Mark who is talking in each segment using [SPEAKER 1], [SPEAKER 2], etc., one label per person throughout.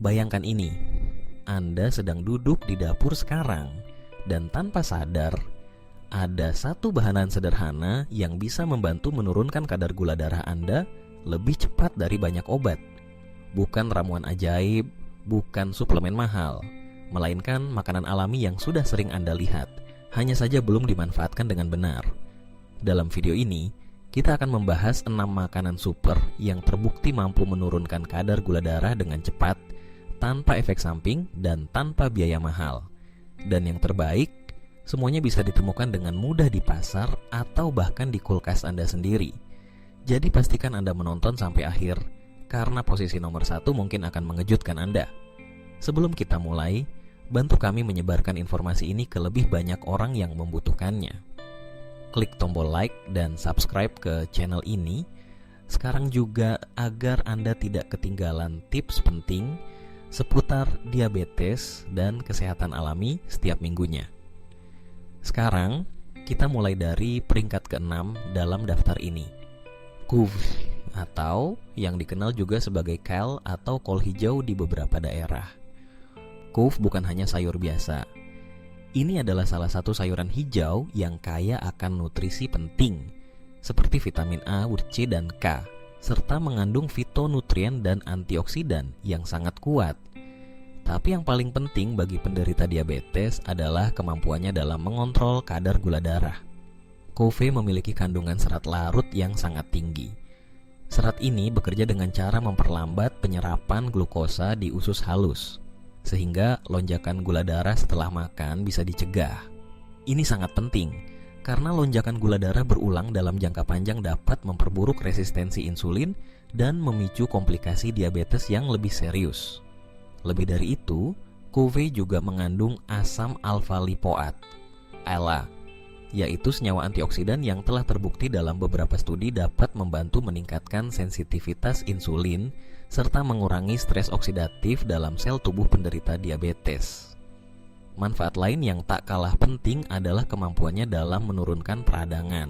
[SPEAKER 1] Bayangkan ini, Anda sedang duduk di dapur sekarang dan tanpa sadar ada satu bahan sederhana yang bisa membantu menurunkan kadar gula darah Anda lebih cepat dari banyak obat. Bukan ramuan ajaib, bukan suplemen mahal, melainkan makanan alami yang sudah sering Anda lihat, hanya saja belum dimanfaatkan dengan benar. Dalam video ini, kita akan membahas 6 makanan super yang terbukti mampu menurunkan kadar gula darah dengan cepat, tanpa efek samping dan tanpa biaya mahal. Dan yang terbaik, semuanya bisa ditemukan dengan mudah di pasar atau bahkan di kulkas Anda sendiri. Jadi pastikan Anda menonton sampai akhir, karena posisi nomor 1 mungkin akan mengejutkan Anda. Sebelum kita mulai, bantu kami menyebarkan informasi ini ke lebih banyak orang yang membutuhkannya. Klik tombol like dan subscribe ke channel ini sekarang juga agar Anda tidak ketinggalan tips penting seputar diabetes dan kesehatan alami setiap minggunya. Sekarang kita mulai dari peringkat ke-6 dalam daftar ini. Couve atau yang dikenal juga sebagai kale atau kol hijau di beberapa daerah. Couve bukan hanya sayur biasa. Ini adalah salah satu sayuran hijau yang kaya akan nutrisi penting seperti vitamin A, C, dan K, serta mengandung fitonutrien dan antioksidan yang sangat kuat. Tapi yang paling penting bagi penderita diabetes adalah kemampuannya dalam mengontrol kadar gula darah. Couve memiliki kandungan serat larut yang sangat tinggi. Serat ini bekerja dengan cara memperlambat penyerapan glukosa di usus halus, sehingga lonjakan gula darah setelah makan bisa dicegah. Ini sangat penting, karena lonjakan gula darah berulang dalam jangka panjang dapat memperburuk resistensi insulin dan memicu komplikasi diabetes yang lebih serius. Lebih dari itu, couve juga mengandung asam alfa-lipoat, ALA, yaitu senyawa antioksidan yang telah terbukti dalam beberapa studi dapat membantu meningkatkan sensitivitas insulin serta mengurangi stres oksidatif dalam sel tubuh penderita diabetes. Manfaat lain yang tak kalah penting adalah kemampuannya dalam menurunkan peradangan.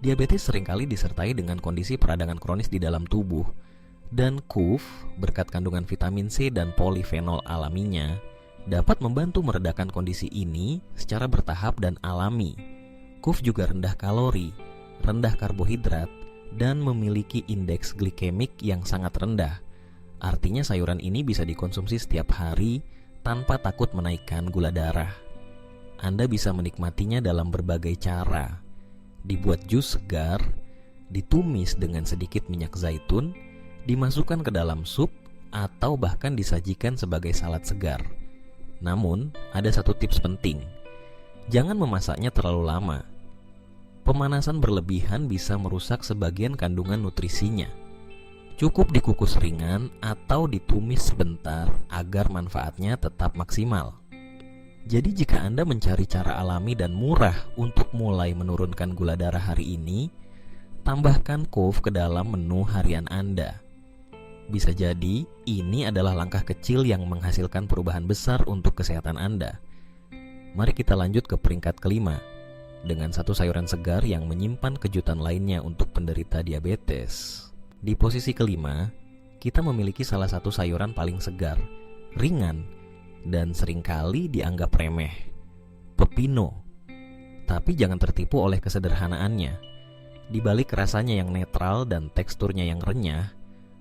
[SPEAKER 1] Diabetes seringkali disertai dengan kondisi peradangan kronis di dalam tubuh, dan couve berkat kandungan vitamin C dan polifenol alaminya dapat membantu meredakan kondisi ini secara bertahap dan alami. Couve juga rendah kalori, rendah karbohidrat, dan memiliki indeks glikemik yang sangat rendah. Artinya sayuran ini bisa dikonsumsi setiap hari tanpa takut menaikkan gula darah. Anda bisa menikmatinya dalam berbagai cara. Dibuat jus segar, ditumis dengan sedikit minyak zaitun, dimasukkan ke dalam sup, atau bahkan disajikan sebagai salad segar. Namun, ada satu tips penting. Jangan memasaknya terlalu lama. Pemanasan berlebihan bisa merusak sebagian kandungan nutrisinya. Cukup dikukus ringan atau ditumis sebentar agar manfaatnya tetap maksimal. Jadi jika Anda mencari cara alami dan murah untuk mulai menurunkan gula darah hari ini, tambahkan couve ke dalam menu harian Anda. Bisa jadi ini adalah langkah kecil yang menghasilkan perubahan besar untuk kesehatan Anda. Mari kita lanjut ke peringkat ke-5 dengan satu sayuran segar yang menyimpan kejutan lainnya untuk penderita diabetes. Di posisi ke-5, kita memiliki salah satu sayuran paling segar, ringan, dan seringkali dianggap remeh, pepino. Tapi jangan tertipu oleh kesederhanaannya. Di balik rasanya yang netral dan teksturnya yang renyah,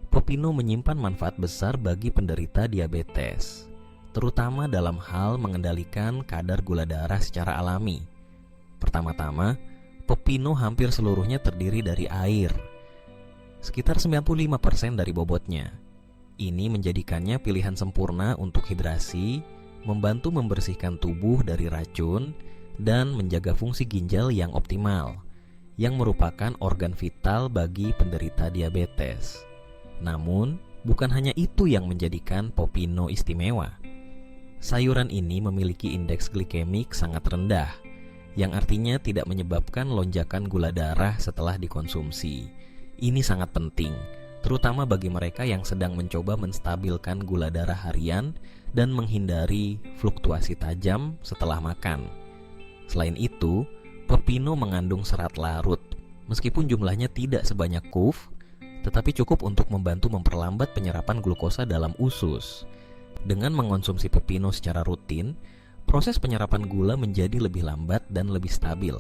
[SPEAKER 1] pepino menyimpan manfaat besar bagi penderita diabetes, terutama dalam hal mengendalikan kadar gula darah secara alami. Pertama-tama, pepino hampir seluruhnya terdiri dari air, sekitar 95% dari bobotnya. Ini menjadikannya pilihan sempurna untuk hidrasi, membantu membersihkan tubuh dari racun, dan menjaga fungsi ginjal yang optimal, yang merupakan organ vital bagi penderita diabetes. Namun, bukan hanya itu yang menjadikan pepino istimewa. Sayuran ini memiliki indeks glikemik sangat rendah, yang artinya tidak menyebabkan lonjakan gula darah setelah dikonsumsi. Ini sangat penting, terutama bagi mereka yang sedang mencoba menstabilkan gula darah harian dan menghindari fluktuasi tajam setelah makan. Selain itu, pepino mengandung serat larut. Meskipun jumlahnya tidak sebanyak couve, tetapi cukup untuk membantu memperlambat penyerapan glukosa dalam usus. Dengan mengonsumsi pepino secara rutin, proses penyerapan gula menjadi lebih lambat dan lebih stabil,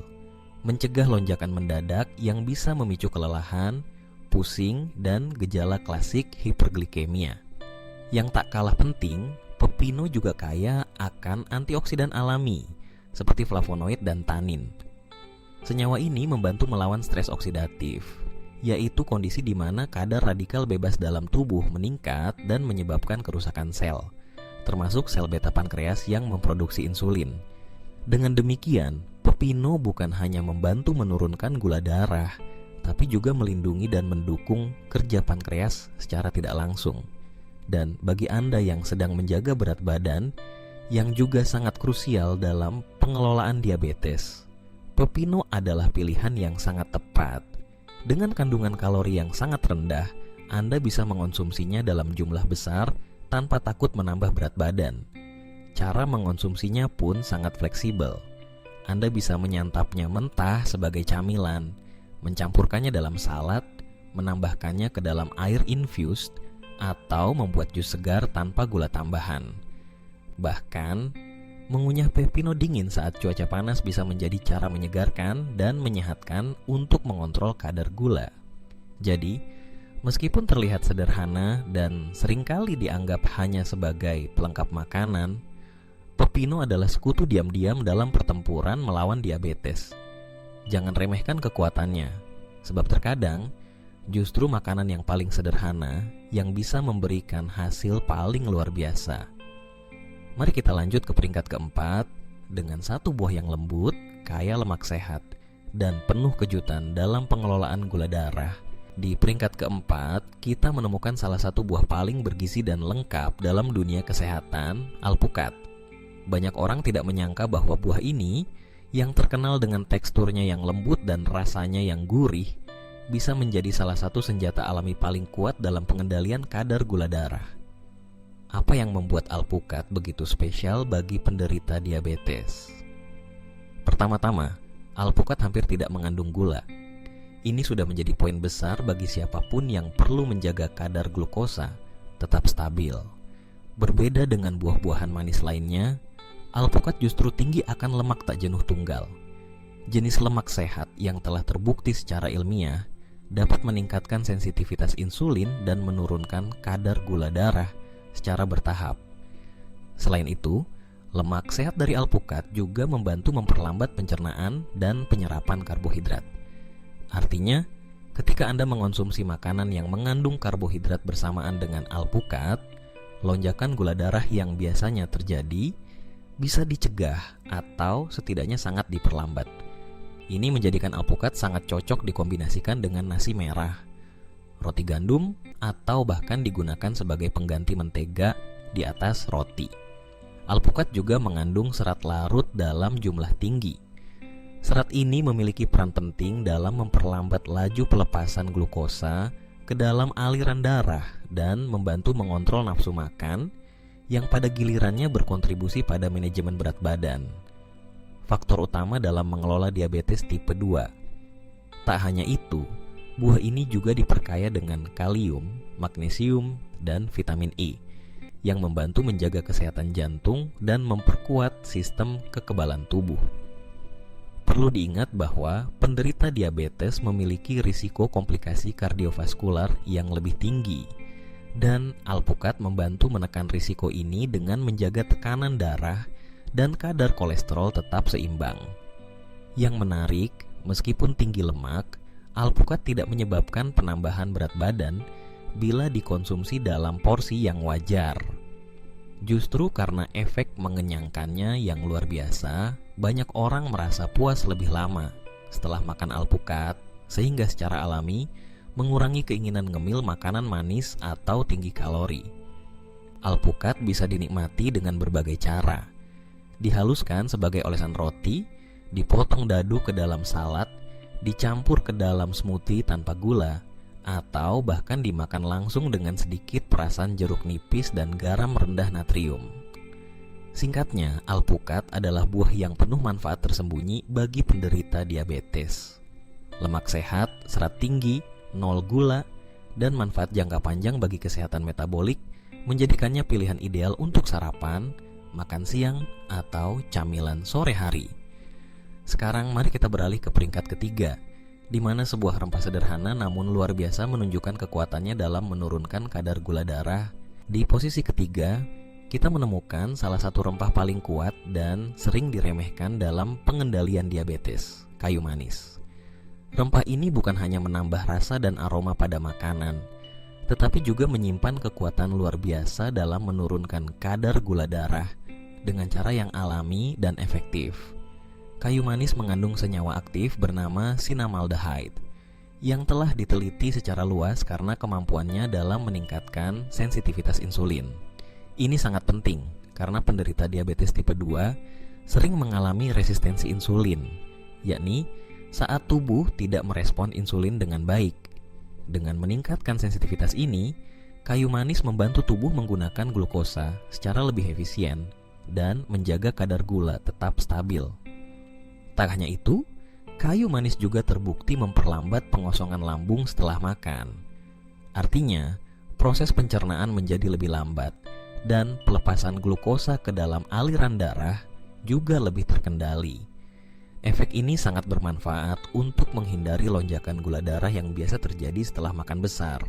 [SPEAKER 1] mencegah lonjakan mendadak yang bisa memicu kelelahan, pusing, dan gejala klasik hiperglikemia. Yang tak kalah penting, pepino juga kaya akan antioksidan alami seperti flavonoid dan tanin. Senyawa ini membantu melawan stres oksidatif, yaitu kondisi di mana kadar radikal bebas dalam tubuh meningkat dan menyebabkan kerusakan sel, termasuk sel beta pankreas yang memproduksi insulin. Dengan demikian, pepino bukan hanya membantu menurunkan gula darah, tapi juga melindungi dan mendukung kerja pankreas secara tidak langsung. Dan bagi Anda yang sedang menjaga berat badan, yang juga sangat krusial dalam pengelolaan diabetes, pepino adalah pilihan yang sangat tepat. Dengan kandungan kalori yang sangat rendah, Anda bisa mengonsumsinya dalam jumlah besar tanpa takut menambah berat badan. Cara mengonsumsinya pun sangat fleksibel. Anda bisa menyantapnya mentah sebagai camilan, mencampurkannya dalam salad, menambahkannya ke dalam air infused, atau membuat jus segar tanpa gula tambahan. Bahkan, mengunyah pepino dingin saat cuaca panas bisa menjadi cara menyegarkan dan menyehatkan untuk mengontrol kadar gula. Jadi, meskipun terlihat sederhana dan seringkali dianggap hanya sebagai pelengkap makanan, pepino adalah sekutu diam-diam dalam pertempuran melawan diabetes. Jangan remehkan kekuatannya, sebab terkadang justru makanan yang paling sederhana yang bisa memberikan hasil paling luar biasa. Mari kita lanjut ke peringkat keempat dengan satu buah yang lembut, kaya lemak sehat, dan penuh kejutan dalam pengelolaan gula darah. Di peringkat keempat, kita menemukan salah satu buah paling bergizi dan lengkap dalam dunia kesehatan, alpukat. Banyak orang tidak menyangka bahwa buah ini, yang terkenal dengan teksturnya yang lembut dan rasanya yang gurih, bisa menjadi salah satu senjata alami paling kuat dalam pengendalian kadar gula darah. Apa yang membuat alpukat begitu spesial bagi penderita diabetes? Pertama-tama, alpukat hampir tidak mengandung gula. Ini sudah menjadi poin besar bagi siapapun yang perlu menjaga kadar glukosa tetap stabil. Berbeda dengan buah-buahan manis lainnya, alpukat justru tinggi akan lemak tak jenuh tunggal. Jenis lemak sehat yang telah terbukti secara ilmiah dapat meningkatkan sensitivitas insulin dan menurunkan kadar gula darah secara bertahap. Selain itu, lemak sehat dari alpukat juga membantu memperlambat pencernaan dan penyerapan karbohidrat. Artinya, ketika Anda mengonsumsi makanan yang mengandung karbohidrat bersamaan dengan alpukat, lonjakan gula darah yang biasanya terjadi bisa dicegah atau setidaknya sangat diperlambat. Ini menjadikan alpukat sangat cocok dikombinasikan dengan nasi merah, roti gandum, atau bahkan digunakan sebagai pengganti mentega di atas roti. Alpukat juga mengandung serat larut dalam jumlah tinggi. Serat ini memiliki peran penting dalam memperlambat laju pelepasan glukosa ke dalam aliran darah dan membantu mengontrol nafsu makan yang pada gilirannya berkontribusi pada manajemen berat badan. Faktor utama dalam mengelola diabetes tipe 2. Tak hanya itu, buah ini juga diperkaya dengan kalium, magnesium, dan vitamin E yang membantu menjaga kesehatan jantung dan memperkuat sistem kekebalan tubuh. Perlu diingat bahwa penderita diabetes memiliki risiko komplikasi kardiovaskular yang lebih tinggi, dan alpukat membantu menekan risiko ini dengan menjaga tekanan darah dan kadar kolesterol tetap seimbang. Yang menarik, meskipun tinggi lemak, alpukat tidak menyebabkan penambahan berat badan bila dikonsumsi dalam porsi yang wajar. Justru karena efek mengenyangkannya yang luar biasa, banyak orang merasa puas lebih lama setelah makan alpukat, sehingga secara alami mengurangi keinginan ngemil makanan manis atau tinggi kalori. Alpukat bisa dinikmati dengan berbagai cara. Dihaluskan sebagai olesan roti, dipotong dadu ke dalam salad, dicampur ke dalam smoothie tanpa gula, atau bahkan dimakan langsung dengan sedikit perasan jeruk nipis dan garam rendah natrium. Singkatnya, alpukat adalah buah yang penuh manfaat tersembunyi bagi penderita diabetes. Lemak sehat, serat tinggi, nol gula, dan manfaat jangka panjang bagi kesehatan metabolik menjadikannya pilihan ideal untuk sarapan, makan siang, atau camilan sore hari. Sekarang mari kita beralih ke peringkat ketiga, di mana sebuah rempah sederhana namun luar biasa menunjukkan kekuatannya dalam menurunkan kadar gula darah. Di posisi ketiga, kita menemukan salah satu rempah paling kuat dan sering diremehkan dalam pengendalian diabetes, kayu manis. Rempah ini bukan hanya menambah rasa dan aroma pada makanan, tetapi juga menyimpan kekuatan luar biasa dalam menurunkan kadar gula darah dengan cara yang alami dan efektif. Kayu manis mengandung senyawa aktif bernama cinnamaldehyde yang telah diteliti secara luas karena kemampuannya dalam meningkatkan sensitivitas insulin. Ini sangat penting karena penderita diabetes tipe 2 sering mengalami resistensi insulin, yakni saat tubuh tidak merespon insulin dengan baik. Dengan meningkatkan sensitivitas ini, kayu manis membantu tubuh menggunakan glukosa secara lebih efisien dan menjaga kadar gula tetap stabil. Tak hanya itu, kayu manis juga terbukti memperlambat pengosongan lambung setelah makan. Artinya, proses pencernaan menjadi lebih lambat dan pelepasan glukosa ke dalam aliran darah juga lebih terkendali. Efek ini sangat bermanfaat untuk menghindari lonjakan gula darah yang biasa terjadi setelah makan besar.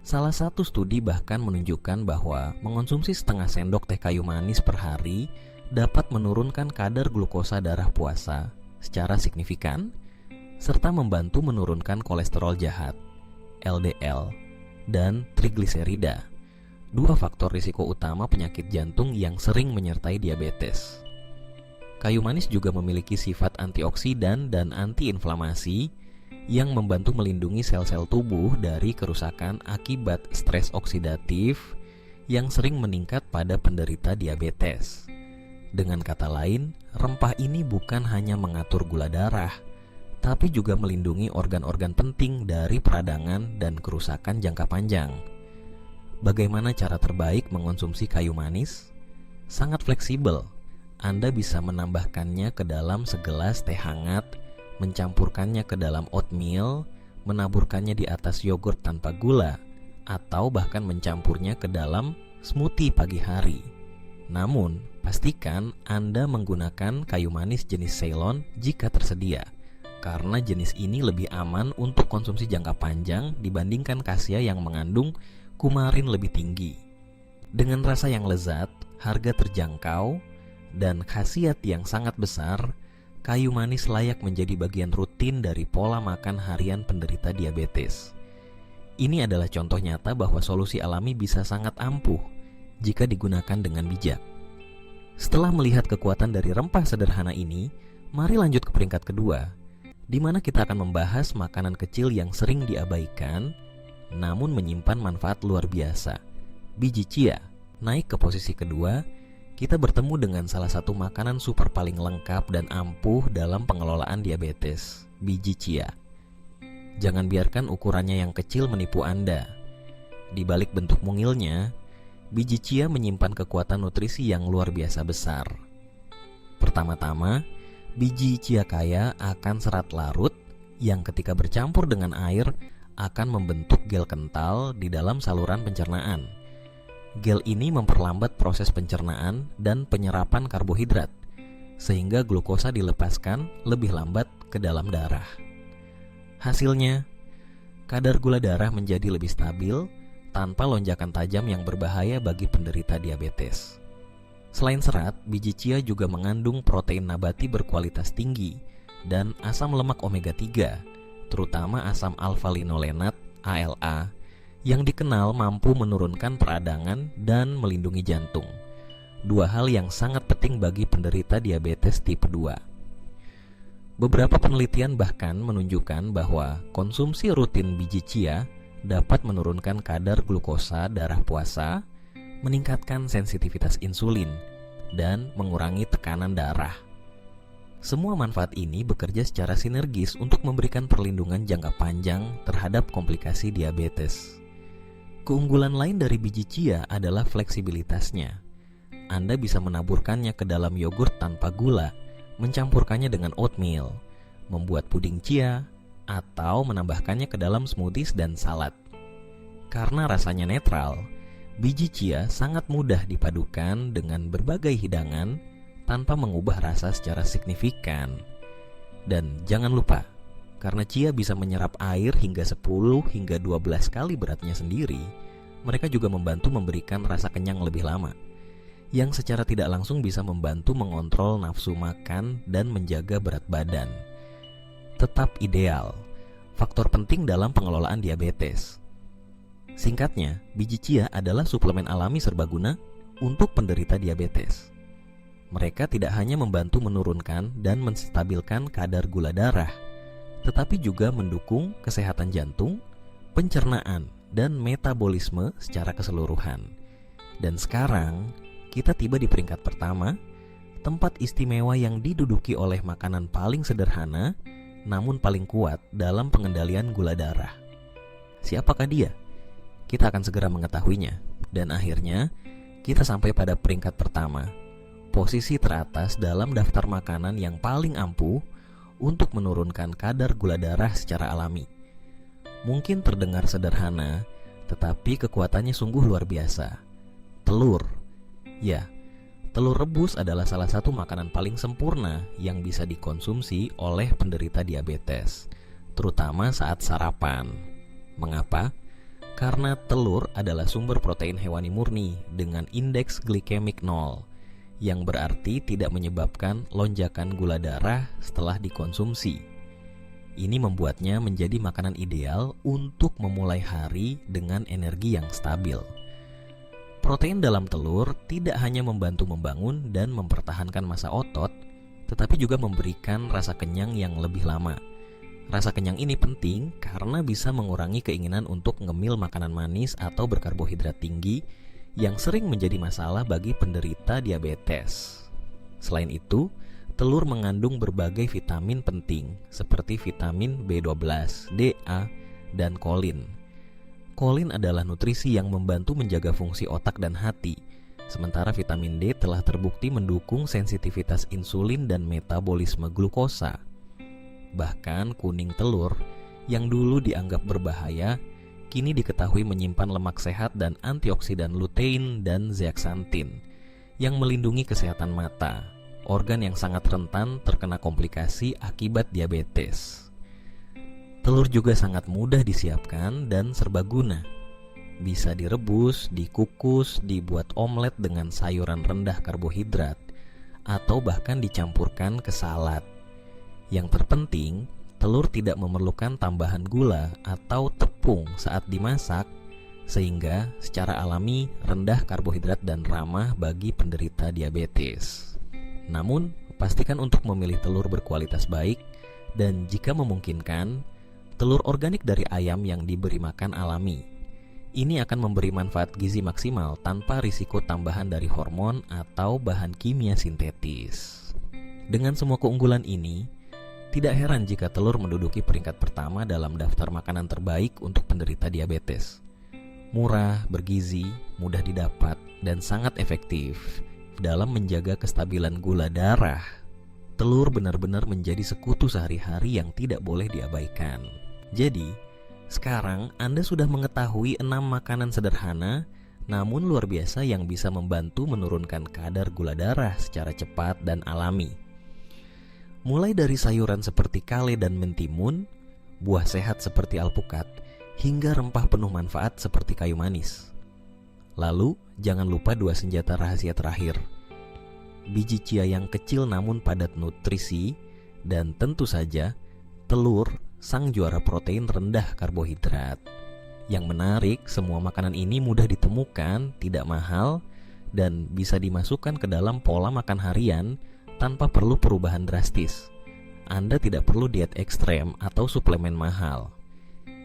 [SPEAKER 1] Salah satu studi bahkan menunjukkan bahwa mengonsumsi setengah sendok teh kayu manis per hari dapat menurunkan kadar glukosa darah puasa secara signifikan, serta membantu menurunkan kolesterol jahat, LDL, dan trigliserida, dua faktor risiko utama penyakit jantung yang sering menyertai diabetes. Kayu manis juga memiliki sifat antioksidan dan antiinflamasi yang membantu melindungi sel-sel tubuh dari kerusakan akibat stres oksidatif yang sering meningkat pada penderita diabetes. Dengan kata lain, rempah ini bukan hanya mengatur gula darah, tapi juga melindungi organ-organ penting dari peradangan dan kerusakan jangka panjang. Bagaimana cara terbaik mengonsumsi kayu manis? Sangat fleksibel. Anda bisa menambahkannya ke dalam segelas teh hangat, mencampurkannya ke dalam oatmeal, menaburkannya di atas yogurt tanpa gula, atau bahkan mencampurnya ke dalam smoothie pagi hari. Namun, pastikan Anda menggunakan kayu manis jenis Ceylon jika tersedia, karena jenis ini lebih aman untuk konsumsi jangka panjang dibandingkan Cassia yang mengandung kumarin lebih tinggi. Dengan rasa yang lezat, harga terjangkau, dan khasiat yang sangat besar, kayu manis layak menjadi bagian rutin dari pola makan harian penderita diabetes. Ini adalah contoh nyata bahwa solusi alami bisa sangat ampuh jika digunakan dengan bijak. Setelah melihat kekuatan dari rempah sederhana ini, mari lanjut ke peringkat kedua, di mana kita akan membahas makanan kecil yang sering diabaikan, namun menyimpan manfaat luar biasa. Biji chia. Naik ke posisi kedua, kita bertemu dengan salah satu makanan super paling lengkap dan ampuh dalam pengelolaan diabetes, biji chia. Jangan biarkan ukurannya yang kecil menipu Anda. Di balik bentuk mungilnya, biji chia menyimpan kekuatan nutrisi yang luar biasa besar. Pertama-tama, biji chia kaya akan serat larut yang ketika bercampur dengan air akan membentuk gel kental di dalam saluran pencernaan. Gel ini memperlambat proses pencernaan dan penyerapan karbohidrat, sehingga glukosa dilepaskan lebih lambat ke dalam darah. Hasilnya, kadar gula darah menjadi lebih stabil tanpa lonjakan tajam yang berbahaya bagi penderita diabetes. Selain serat, biji chia juga mengandung protein nabati berkualitas tinggi dan asam lemak omega 3, terutama asam alfa-linolenat ALA, yang dikenal mampu menurunkan peradangan dan melindungi jantung. Dua hal yang sangat penting bagi penderita diabetes tipe 2. Beberapa penelitian bahkan menunjukkan bahwa konsumsi rutin biji chia dapat menurunkan kadar glukosa darah puasa, meningkatkan sensitivitas insulin, dan mengurangi tekanan darah. Semua manfaat ini bekerja secara sinergis untuk memberikan perlindungan jangka panjang terhadap komplikasi diabetes. Keunggulan lain dari biji chia adalah fleksibilitasnya. Anda bisa menaburkannya ke dalam yogurt tanpa gula, mencampurkannya dengan oatmeal, membuat puding chia, atau menambahkannya ke dalam smoothies dan salad. Karena rasanya netral, Biji chia sangat mudah dipadukan dengan berbagai hidangan tanpa mengubah rasa secara signifikan. Dan jangan lupa, karena chia bisa menyerap air hingga 10 hingga 12 kali beratnya sendiri, mereka juga membantu memberikan rasa kenyang lebih lama, yang secara tidak langsung bisa membantu mengontrol nafsu makan dan menjaga berat badan. Tetap ideal, faktor penting dalam pengelolaan diabetes. Singkatnya, biji chia adalah suplemen alami serbaguna untuk penderita diabetes. Mereka tidak hanya membantu menurunkan dan menstabilkan kadar gula darah, tetapi juga mendukung kesehatan jantung, pencernaan, dan metabolisme secara keseluruhan. Dan sekarang, kita tiba di peringkat pertama, tempat istimewa yang diduduki oleh makanan paling sederhana, namun paling kuat dalam pengendalian gula darah. Siapakah dia? Kita akan segera mengetahuinya. Dan akhirnya, kita sampai pada peringkat pertama, posisi teratas dalam daftar makanan yang paling ampuh untuk menurunkan kadar gula darah secara alami. Mungkin terdengar sederhana, tetapi kekuatannya sungguh luar biasa. Telur. Ya, telur rebus adalah salah satu makanan paling sempurna yang bisa dikonsumsi oleh penderita diabetes, terutama saat sarapan. Mengapa? Karena telur adalah sumber protein hewani murni dengan indeks glikemik 0, yang berarti tidak menyebabkan lonjakan gula darah setelah dikonsumsi. Ini membuatnya menjadi makanan ideal untuk memulai hari dengan energi yang stabil. Protein dalam telur tidak hanya membantu membangun dan mempertahankan massa otot, tetapi juga memberikan rasa kenyang yang lebih lama. Rasa kenyang ini penting karena bisa mengurangi keinginan untuk ngemil makanan manis atau berkarbohidrat tinggi yang sering menjadi masalah bagi penderita diabetes. Selain itu, telur mengandung berbagai vitamin penting seperti vitamin B12, DA, dan kolin. Kolin adalah nutrisi yang membantu menjaga fungsi otak dan hati, sementara vitamin D telah terbukti mendukung sensitivitas insulin dan metabolisme glukosa. Bahkan kuning telur yang dulu dianggap berbahaya, kini diketahui menyimpan lemak sehat dan antioksidan lutein dan zeaxanthin yang melindungi kesehatan mata, organ yang sangat rentan terkena komplikasi akibat diabetes. Telur juga sangat mudah disiapkan dan serbaguna. Bisa direbus, dikukus, dibuat omelet dengan sayuran rendah karbohidrat, atau bahkan dicampurkan ke salad. Yang terpenting, telur tidak memerlukan tambahan gula atau tepung saat dimasak, sehingga secara alami rendah karbohidrat dan ramah bagi penderita diabetes. Namun, pastikan untuk memilih telur berkualitas baik dan jika memungkinkan, telur organik dari ayam yang diberi makan alami. Ini akan memberi manfaat gizi maksimal tanpa risiko tambahan dari hormon atau bahan kimia sintetis. Dengan semua keunggulan ini, tidak heran jika telur menduduki peringkat pertama dalam daftar makanan terbaik untuk penderita diabetes. Murah, bergizi, mudah didapat, dan sangat efektif dalam menjaga kestabilan gula darah. Telur benar-benar menjadi sekutu sehari-hari yang tidak boleh diabaikan. Jadi, sekarang Anda sudah mengetahui 6 makanan sederhana namun luar biasa yang bisa membantu menurunkan kadar gula darah secara cepat dan alami. Mulai dari sayuran seperti kale dan mentimun, buah sehat seperti alpukat, hingga rempah penuh manfaat seperti kayu manis. Lalu, jangan lupa 2 senjata rahasia terakhir. Biji chia yang kecil namun padat nutrisi, dan tentu saja, telur, sang juara protein rendah karbohidrat. Yang menarik, semua makanan ini mudah ditemukan, tidak mahal, dan bisa dimasukkan ke dalam pola makan harian tanpa perlu perubahan drastis. Anda tidak perlu diet ekstrem atau suplemen mahal.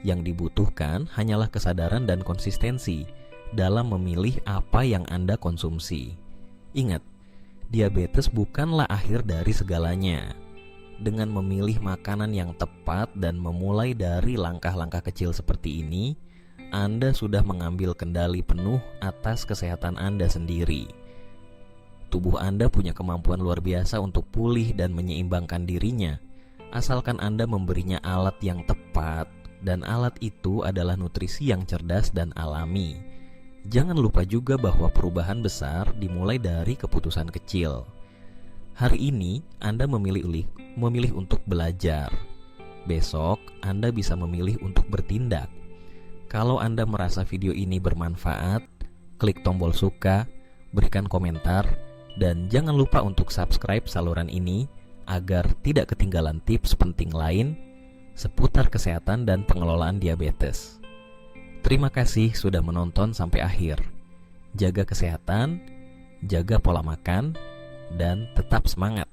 [SPEAKER 1] Yang dibutuhkan hanyalah kesadaran dan konsistensi dalam memilih apa yang Anda konsumsi. Ingat, diabetes bukanlah akhir dari segalanya. Dengan memilih makanan yang tepat dan memulai dari langkah-langkah kecil seperti ini, Anda sudah mengambil kendali penuh atas kesehatan Anda sendiri. Tubuh Anda punya kemampuan luar biasa untuk pulih dan menyeimbangkan dirinya, asalkan Anda memberinya alat yang tepat, dan alat itu adalah nutrisi yang cerdas dan alami. Jangan lupa juga bahwa perubahan besar dimulai dari keputusan kecil. Hari ini Anda memilih untuk belajar. Besok Anda bisa memilih untuk bertindak. Kalau Anda merasa video ini bermanfaat, klik tombol suka, berikan komentar, dan jangan lupa untuk subscribe saluran ini agar tidak ketinggalan tips penting lain seputar kesehatan dan pengelolaan diabetes. Terima kasih sudah menonton sampai akhir. Jaga kesehatan, jaga pola makan, dan tetap semangat.